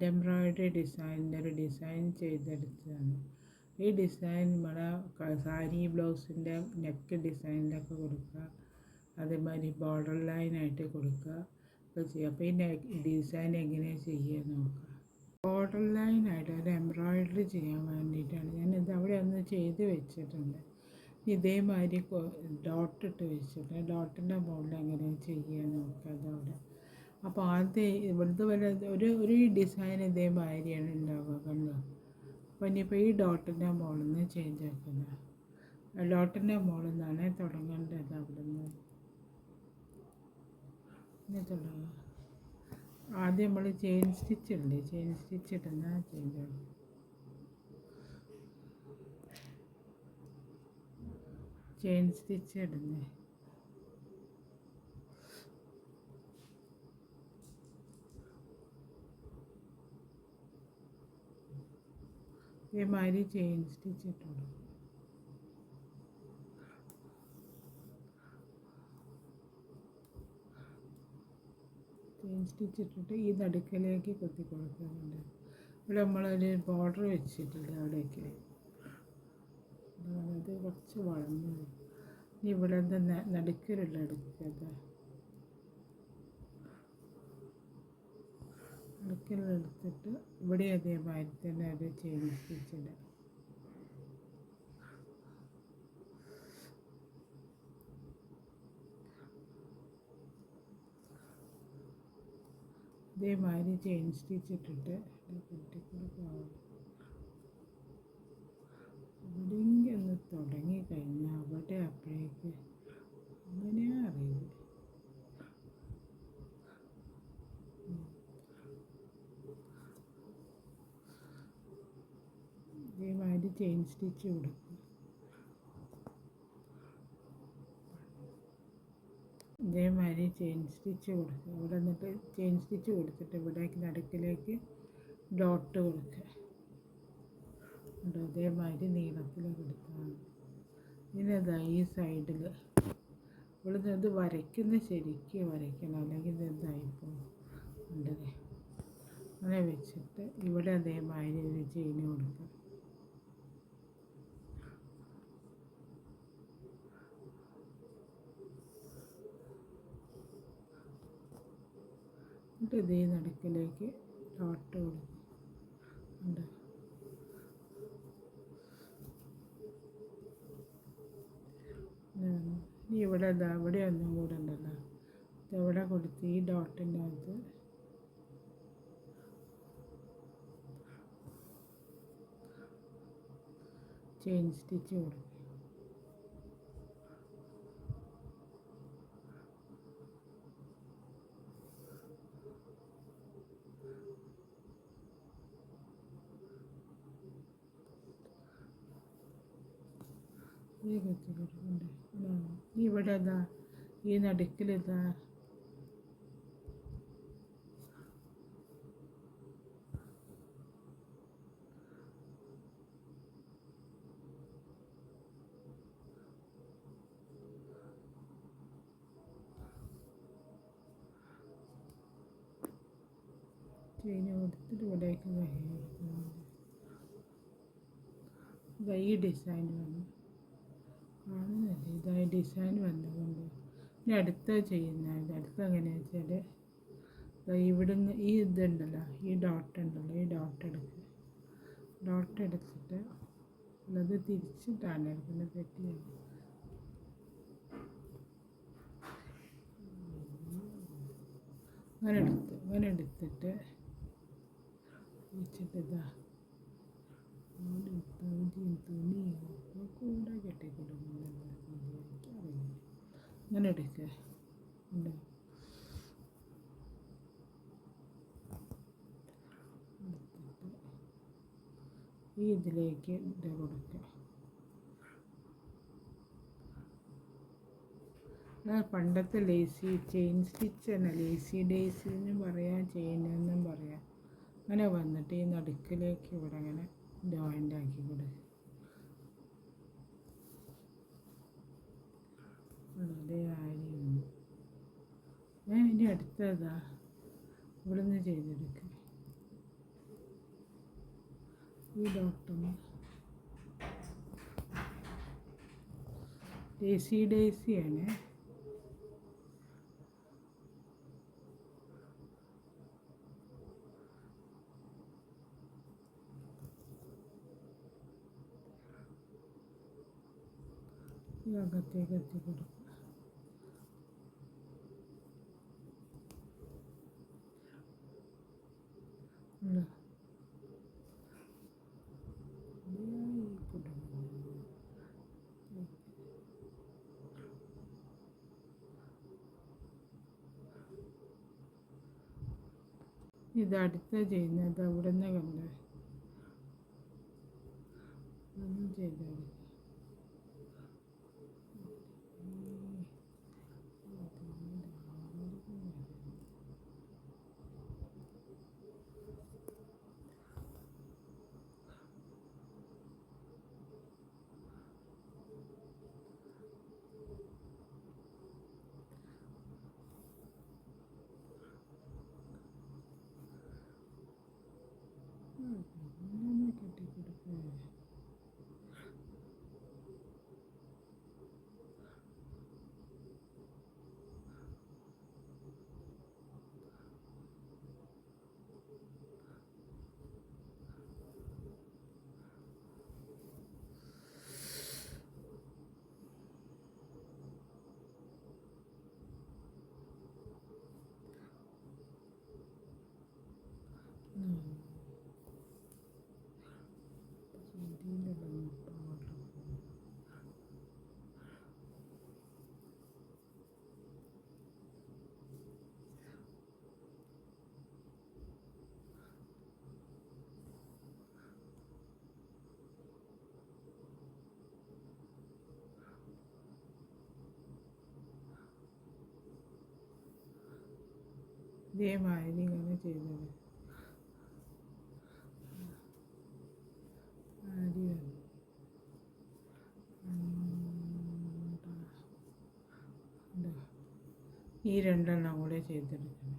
Hand embroidery ഡിസൈനിൻ്റെ ഒരു design ചെയ്തെടുത്തതാണ്. ഈ ഡിസൈൻ നമ്മുടെ സാരി ബ്ലൗസിൻ്റെ നെക്ക് ഡിസൈനിലൊക്കെ കൊടുക്കുക, അതേമാതിരി ബോർഡർ ലൈനായിട്ട് കൊടുക്കുക ഒക്കെ ചെയ്യുക. അപ്പോൾ ഈ ഡിസൈൻ എങ്ങനെയാണ് ചെയ്യുക നോക്കുക. ബോർഡർ ലൈനായിട്ട് ഒരു എംബ്രോയിഡറി ചെയ്യാൻ വേണ്ടിയിട്ടാണ് ഞാനിത് അവിടെ ഒന്ന് ചെയ്ത് വെച്ചിട്ടുണ്ട്. ഇതേമാതിരി ഡോട്ട് ഇട്ട് വെച്ചിട്ട് ഡോട്ടിൻ്റെ മുകളിൽ എങ്ങനെയാണ് ചെയ്യുക നോക്കുക അതവിടെ. അപ്പോൾ ആദ്യം ഇവിടുത്തെ വരെ ഒരു ഡിസൈൻ ഇതേമാതിരിയാണ് ഉണ്ടാവുക, കണ്ടോ. അപ്പോൾ ഇനിയിപ്പോൾ ഈ ഡോട്ടിൻ്റെ മുകളിൽ നിന്ന് ചേഞ്ച് ആക്കുന്നത്, ഡോട്ടിൻ്റെ മുകളിൽ നിന്നാണ് തുടങ്ങേണ്ടത്. അവിടെ നിന്ന് തുടങ്ങുക. ആദ്യം നമ്മൾ ചെയിൻ സ്റ്റിച്ച് ഉണ്ട്, ചെയിൻ സ്റ്റിച്ച് ഇടുന്ന ചേഞ്ച് ആകും. ചെയിൻ സ്റ്റിച്ച് ഇടുന്നത് ഇതേമാതിരി ചെയിൻ സ്റ്റിച്ച് ഇട്ടോളൂ. ചെയിൻ സ്റ്റിച്ച് ഇട്ടിട്ട് ഈ നടുക്കിലേക്ക് കുത്തി കൊടുക്കുന്നുണ്ട്. ഇവിടെ നമ്മളൊരു ബോർഡർ വെച്ചിട്ടുണ്ട് അവിടേക്ക്. അത് കുറച്ച് വളർന്നു. ഇനി ഇവിടെ എന്താ നടുക്കിലുള്ള എടുക്കുക, നടുക്കിലെടുത്തിട്ട് ഇവിടെ അതേമാതിരി തന്നെ അത് ചെയിൻ സ്റ്റിച്ചിടുക. ഇതേമാതിരി ചെയിൻ സ്റ്റിച്ച് ഇട്ടിട്ട് ഇവിടെയെങ്കിലും ഒന്ന് തുടങ്ങിക്കഴിഞ്ഞാൽ അവിടെ അപ്പോഴേക്ക് അങ്ങനെയാ അറിയില്ല. ഇതേമാതിരി ചെയിൻ സ്റ്റിച്ച് കൊടുക്കും. ഇതേമാതിരി ചെയിൻ സ്റ്റിച്ച് കൊടുക്കുക. ഇവിടെ നിന്നിട്ട് ചെയിൻ സ്റ്റിച്ച് കൊടുത്തിട്ട് ഇവിടേക്ക് നടുക്കിലേക്ക് ഡോട്ട് കൊടുക്കുക. ഇതേമാതിരി നീളത്തിൽ കൊടുക്കുക. ഇനി അതാ ഈ സൈഡിൽ ഇവിടുന്ന് ഇത് വരയ്ക്കുന്ന ശരിക്കും വരയ്ക്കണം, അല്ലെങ്കിൽ ഇത് ഇതായിപ്പോൾ ഉണ്ടത്. അങ്ങനെ വെച്ചിട്ട് ഇവിടെ അതേമാതിരി ഒരു ചെയിൻ കൊടുക്കുക. എന്നിട്ട് ഇതേ നടുക്കിലേക്ക് ഡോട്ട് കൊടുക്കും. ഉണ്ട് ഇനി ഇവിടെ ഇവിടെ ഒന്നും കൂടെ ഉണ്ടല്ലോ, ഇതെവിടെ കൊടുത്ത് ഈ ഡോട്ടിൻ്റെ അകത്ത് ചെയിൻ സ്റ്റിച്ച് കൊടുക്കും. ഈ കുത്തി കൊടുക്കണ്ടേ. ഇവിടെ ഇതാ ഈ നടുക്കിലിതാ ചെയിൻ കൊടുത്തിട്ട് ഇവിടേക്ക് ഈ ഡിസൈൻ വന്നു കാണുന്നില്ല. ഇതായി ഡിസൈൻ വന്നുകൊണ്ട് ഇനി അടുത്ത ചെയ്യുന്നത് അടുത്ത എങ്ങനെയാണെന്ന് വെച്ചാൽ ഇവിടുന്ന് ഈ ഇതുണ്ടല്ലോ, ഈ ഡോട്ട് ഉണ്ടല്ലോ, ഈ ഡോട്ട് എടുക്കുക. ഡോട്ട് എടുത്തിട്ട് അത് തിരിച്ചിട്ടാണ് എടുക്കുന്നത്, തെറ്റിയാണ്. അങ്ങനെ എടുത്തിട്ട് വെച്ചിട്ട് ഇതാ തുണി കൂടെ കെട്ടിക്കൊടുക്കുന്നുണ്ട്. അങ്ങനെ എടുക്കുക. ഉണ്ട് ഈ ഇതിലേക്ക് ഇത് കൊടുക്കുക. പണ്ടത്തെ ലേസി ചെയിൻ സ്റ്റിച്ച് തന്നെ, ലേസി ഡേസി എന്നും പറയാം, ചെയിൻ എന്നും പറയാം. അങ്ങനെ വന്നിട്ട് ഈ നടുക്കിലേക്ക് ഇവിടെ അങ്ങനെ ജോയിൻ്റ് ആക്കി കൊടുക്കുക. വളരെ ആയിരുന്നു. ഇനി അടുത്തതാ ഇവിടുന്ന് ചെയ്തെടുക്കുക. ഈ ഡോക്ടറിന് ഡേസിയാണ്. ഈ അകത്തേക്ക് എത്തി കൊടുക്കുക. ഇത് അടുത്ത ചെയ്യുന്നത് അവിടെ നിന്ന് കണ്ടേ ഒന്നും ചെയ്താൽ കെട്ടിക്കൊടുക്കുക. ഇതേമാതിരി ഇങ്ങനെ ചെയ്തത് അരി ഈ രണ്ടെണ്ണം കൂടെ ചെയ്തെടുക്കണം.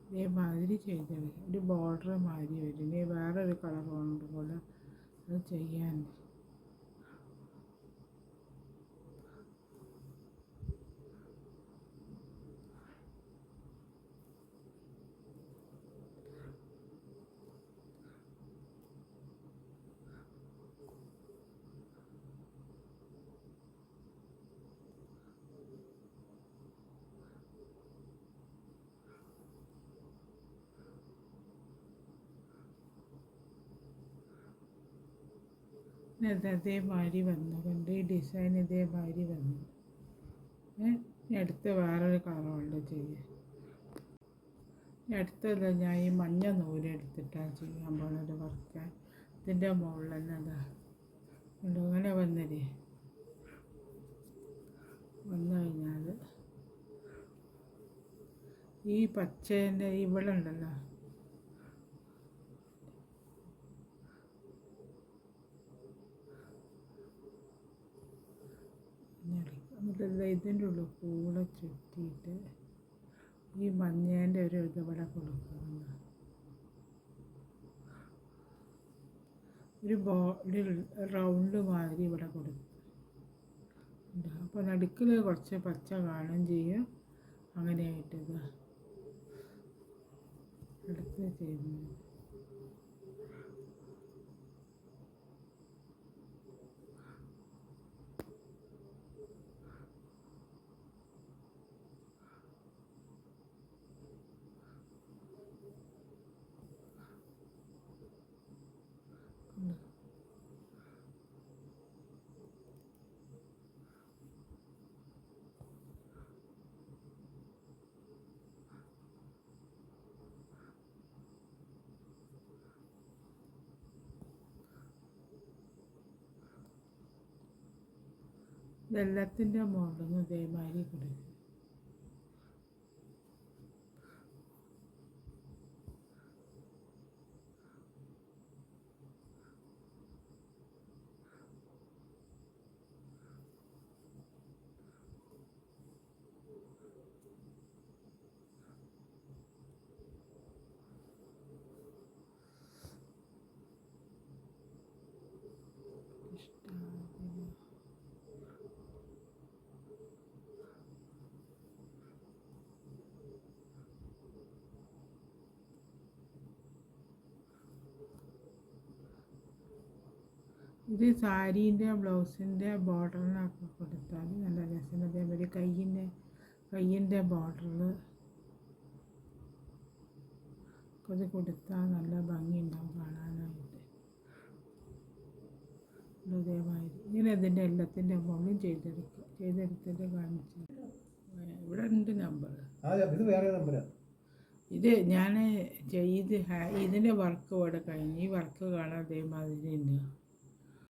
ഇതേമാതിരി ചെയ്തെടുക്കുക. ഒരു ബോർഡർ മാതിരി വരും. ഇനി വേറൊരു കളർ കൊണ്ട് പോലെ അത് ചെയ്യാൻ അതേമാതിരി വന്നുകൊണ്ട് ഈ ഡിസൈൻ ഇതേമാതിരി വന്നു. അടുത്ത വേറൊരു കളർ കൊണ്ട് ചെയ്യാം. അടുത്തത് ഞാൻ ഈ മഞ്ഞ നൂലെടുത്തിട്ടാണ് ചെയ്യാൻ പോകുന്നത് വർക്ക്. ഇതിൻ്റെ മുകളിൽ തന്നെ അതാ ഇങ്ങനെ വന്നു കഴിഞ്ഞാൽ ഈ പച്ചേൻ്റെ ഇവിടെ ഉണ്ടല്ലോ, എന്നിട്ട് ഇതിൻ്റെ ഉള്ളിൽ കൂടെ ചുറ്റിയിട്ട് ഈ മഞ്ഞേൻ്റെ ഒരു ഇവിടെ കൊടുക്കുന്നുണ്ട്. ഒരു റൗണ്ട് മാതിരി ഇവിടെ കൊടുക്കും. അപ്പോൾ നടുക്കിൽ കുറച്ച് പച്ച കാണുകയും ചെയ്യും. അങ്ങനെയായിട്ട് ഇത് അടുത്ത് ചെയ്യുന്നത്. ഇതെല്ലാത്തിൻ്റെ മുകളിലും ഇതേമാതിരി കൊടുക്കും. ഇത് സാരീൻ്റെ ബ്ലൗസിൻ്റെ ബോർഡറിനൊക്കെ കൊടുത്താൽ നല്ല രസം. അതേപോലെ കയ്യിൻ്റെ ബോർഡറിൽ ഇത് കൊടുത്താൽ നല്ല ഭംഗിയുണ്ടാവും കാണാനായിട്ട്. ഇതേമാതിരി ഇങ്ങനെ ഇതിൻ്റെ എല്ലാത്തിൻ്റെ മുകളിൽ ചെയ്തെടുത്തിട്ട് കാണിച്ചു. ഇവിടെ ഉണ്ട് നമ്പർ. ഇത് ഞാൻ ഇതിൻ്റെ വർക്ക് ഇവിടെ കഴിഞ്ഞ് ഈ വർക്ക് കാണാൻ അതേമാതിരി ഉണ്ട്.